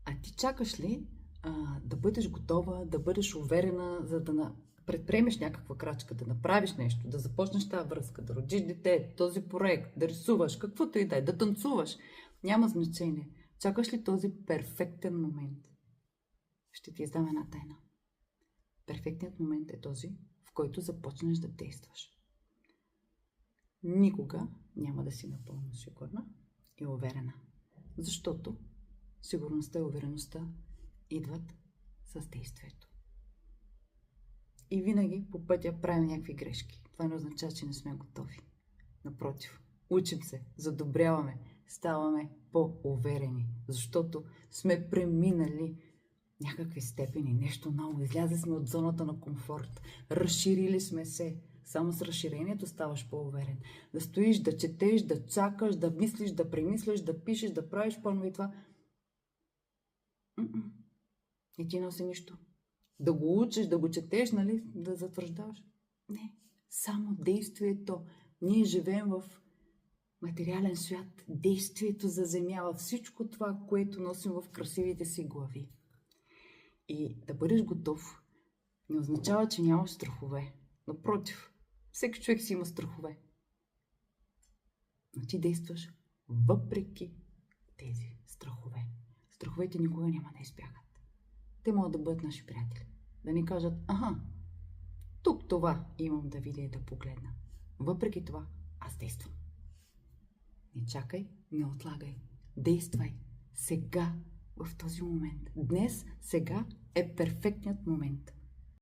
А ти чакаш ли да бъдеш готова, да бъдеш уверена, за да предприемеш някаква крачка, да направиш нещо, да започнеш тази връзка, да родиш дете, този проект, да рисуваш, каквото и да е, да танцуваш. Няма значение. Чакаш ли този перфектен момент? Ще ти издам една тайна. Перфектният момент е този, в който започнеш да действаш. Никога няма да си напълно сигурна и уверена. Защото сигурността и увереността идват с действието. И винаги по пътя правим някакви грешки. Това не означава, че не сме готови. Напротив, учим се, задобряваме, ставаме по-уверени, защото сме преминали някакви степени, нещо ново, излязли сме от зоната на комфорт, разширили сме се. Само с разширението ставаш по-уверен. Да стоиш, да четеш, да чакаш, да мислиш, да премислиш, да пишеш, да правиш планове и това. Не ти носи нищо. Да го учиш, да го четеш, нали, да затвърждаваш. Не, само действието. Ние живеем в материален свят. Действието заземява всичко това, което носим в красивите си глави. И да бъдеш готов не означава, че нямаш страхове. Напротив, всеки човек си има страхове. Но ти действаш въпреки тези страхове. Страховете никога няма да избягат. Те могат да бъдат наши приятели. Да ни кажат, тук това имам да видя и да погледна. Въпреки това, аз действам. Не чакай, не отлагай. Действай. Сега, в този момент. Днес, сега е перфектният момент.